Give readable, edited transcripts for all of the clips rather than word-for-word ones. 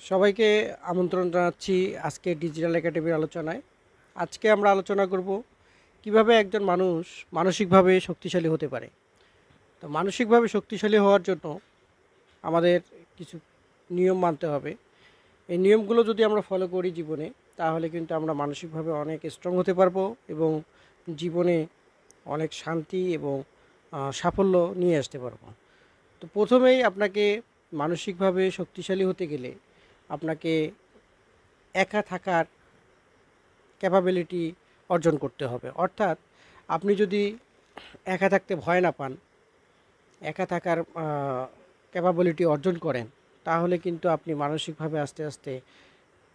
সবাইকে আমন্ত্রণ জানাচ্ছি আজকে ডিজিটাল একাডেমির আলোচনায়। আজকে আমরা আলোচনা করব কিভাবে একজন মানুষ মানসিকভাবে শক্তিশালী হতে পারে। তো মানসিকভাবে শক্তিশালী হওয়ার জন্য আমাদের কিছু নিয়ম মানতে হবে। এই নিয়মগুলো যদি আমরা ফলো করি জীবনে, তাহলে কিন্তু আমরা মানসিকভাবে অনেক স্ট্রং হতে পারবো এবং জীবনে অনেক শান্তি এবং সাফল্য নিয়ে আসতে পারবো। তো প্রথমেই আপনাকে মানসিকভাবে শক্তিশালী হতে গেলে আপনাকে একা থাকার ক্যাপাবিলিটি অর্জন করতে হবে। অর্থাৎ আপনি যদি একা থাকতে ভয় না পান, একা থাকার ক্যাপাবিলিটি অর্জন করেন, তাহলে কিন্তু আপনি মানসিকভাবে আস্তে আস্তে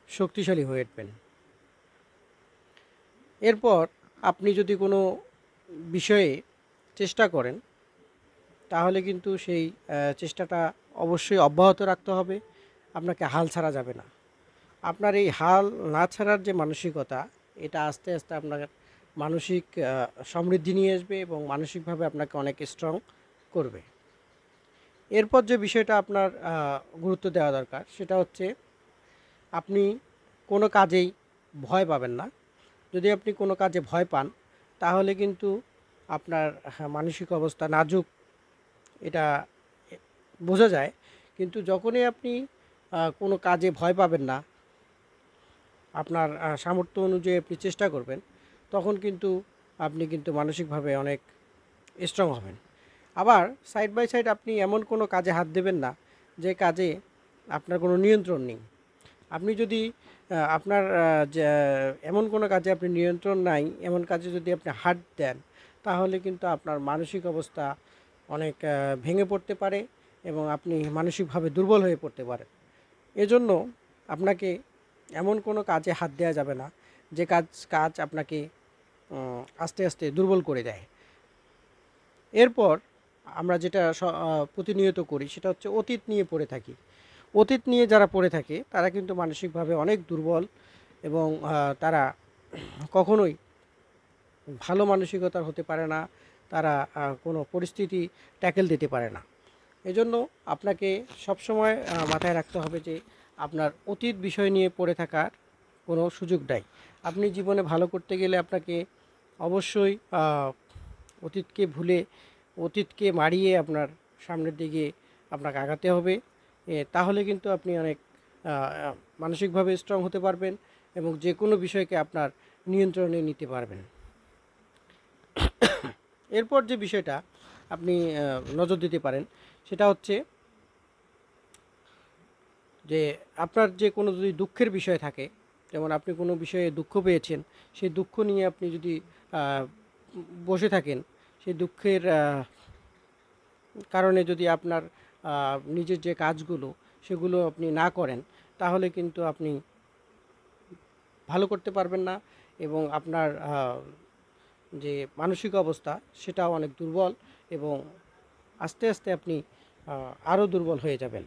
শক্তিশালী হয়ে উঠবেন। এরপর আপনি যদি কোনো বিষয়ে চেষ্টা করেন, তাহলে কিন্তু সেই চেষ্টাটা অবশ্যই অব্যাহত রাখতে হবে। আপনাকে হাল ছাড়া যাবে না। আপনার এই হাল না ছাড়ার যে মানসিকতা, এটা আস্তে আস্তে আপনার মানসিক সমৃদ্ধি নিয়ে আসবে এবং মানসিকভাবে আপনাকে অনেক স্ট্রং করবে। এরপর যে বিষয়টা আপনার গুরুত্ব দেওয়া দরকার, সেটা হচ্ছে আপনি কোনো কাজেই ভয় পাবেন না। যদি আপনি কোনো কাজে ভয় পান, তাহলে কিন্তু আপনার মানসিক অবস্থা নাজুক, এটা বোঝা যায়। কিন্তু যখনই আপনি কোনো কাজে ভয় পাবেন না, আপনার সামর্থ্য অনুযায়ী আপনি চেষ্টা করবেন, তখন কিন্তু আপনি কিন্তু মানসিকভাবে অনেক স্ট্রং হবেন। আবার সাইড বাই সাইড আপনি এমন কোনো কাজে হাত দেবেন না যে কাজে আপনার কোনো নিয়ন্ত্রণ নেই। আপনি যদি আপনার এমন কোনো কাজে আপনি নিয়ন্ত্রণ নাই, এমন কাজে যদি আপনি হাত দেন, তাহলে কিন্তু আপনার মানসিক অবস্থা অনেক ভেঙে পড়তে পারে এবং আপনি মানসিকভাবে দুর্বল হয়ে পড়তে পারেন। এজন্য আপনাকে এমন কোনো কাজে হাত দেওয়া যাবে না যে কাজ আপনাকে আস্তে আস্তে দুর্বল করে দেয়। এরপর আমরা যেটা প্রতিনিয়ত করি, সেটা হচ্ছে অতীত নিয়ে পড়ে থাকি। অতীত নিয়ে যারা পড়ে থাকে, তারা কিন্তু মানসিকভাবে অনেক দুর্বল এবং তারা কখনোই ভালো মানসিকতার হতে পারে না। তারা কোনো পরিস্থিতি ট্যাকেল দিতে পারে না। এজন্য আপনাকে সবসময় মাথায় রাখতে হবে যে আপনার অতীত বিষয় নিয়ে পড়ে থাকার কোনো সুযোগ নাই। আপনি জীবনে ভালো করতে গেলে আপনাকে অবশ্যই অতীতকে ভুলে, অতীতকে মারিয়ে আপনার সামনের দিকে আপনাকে আগাতে হবে। তাহলে কিন্তু আপনি অনেক মানসিকভাবে স্ট্রং হতে পারবেন এবং যে কোনো বিষয়কে আপনার নিয়ন্ত্রণে নিতে পারবেন। এরপর যে বিষয়টা আপনি নজর দিতে পারেন, সেটা হচ্ছে যে আপনার যে কোনো যদি দুঃখের বিষয় থাকে, যেমন আপনি কোনো বিষয়ে দুঃখ পেয়েছেন, সেই দুঃখ নিয়ে আপনি যদি বসে থাকেন, সেই দুঃখের কারণে যদি আপনার নিজের যে কাজগুলো সেগুলো আপনি না করেন, তাহলে কিন্তু আপনি ভালো করতে পারবেন না এবং আপনার যে মানসিক অবস্থা সেটাও অনেক দুর্বল এবং আস্তে আস্তে আপনি আরও দুর্বল হয়ে যাবেন।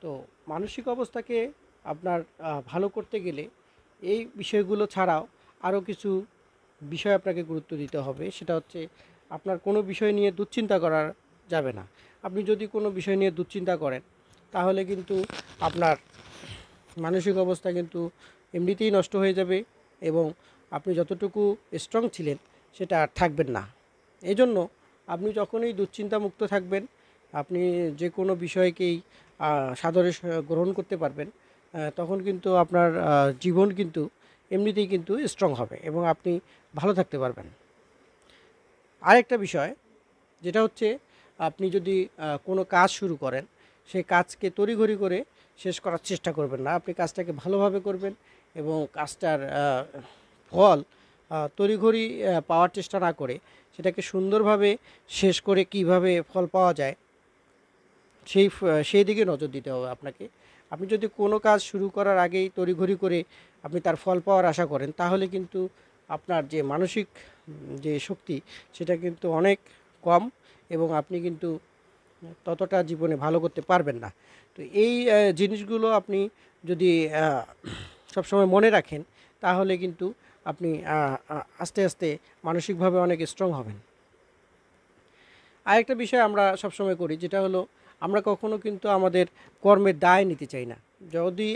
তো মানসিক অবস্থাকে আপনার ভালো করতে গেলে এই বিষয়গুলো ছাড়াও আরও কিছু বিষয় আপনাকে গুরুত্ব দিতে হবে। সেটা হচ্ছে আপনার কোনো বিষয় নিয়ে দুশ্চিন্তা করা যাবে না। আপনি যদি কোনো বিষয় নিয়ে দুশ্চিন্তা করেন, তাহলে কিন্তু আপনার মানসিক অবস্থা কিন্তু এমনিতেই নষ্ট হয়ে যাবে এবং আপনি যতটুকু স্ট্রং ছিলেন সেটা আর থাকবেন না। এজন্য আপনি যখনই দুশ্চিন্তামুক্ত থাকবেন, আপনি যে কোনো বিষয়কেই সাদরে গ্রহণ করতে পারবেন, তখন কিন্তু আপনার জীবন কিন্তু এমনিতেই কিন্তু স্ট্রং হবে এবং আপনি ভালো থাকতে পারবেন। আরেকটা বিষয় যেটা হচ্ছে, আপনি যদি কোনো কাজ শুরু করেন, সেই কাজকে তড়িঘড়ি করে শেষ করার চেষ্টা করবেন না। আপনি কাজটাকে ভালোভাবে করবেন এবং কাজটার ফল তড়িঘড়ি পাওয়ার চেষ্টা না করে সেটাকে সুন্দরভাবে শেষ করে কিভাবে ফল পাওয়া যায় সেই দিকে নজর দিতে হবে আপনাকে। আপনি যদি কোনো কাজ শুরু করার আগেই তড়িঘড়ি করে আপনি তার ফল পাওয়ার আশা করেন, তাহলে কিন্তু আপনার যে মানসিক যে শক্তি সেটা কিন্তু অনেক কম এবং আপনি কিন্তু ততটা জীবনে ভালো করতে পারবেন না। তো এই জিনিসগুলো আপনি যদি সবসময় মনে রাখেন, তাহলে কিন্তু আপনি আস্তে আস্তে মানসিকভাবে অনেক স্ট্রং হবেন। আরেকটা বিষয় আমরা সবসময় করি, যেটা হলো আমরা কখনো কিন্তু আমাদের কর্মের দায় নিতে চাই না। যদি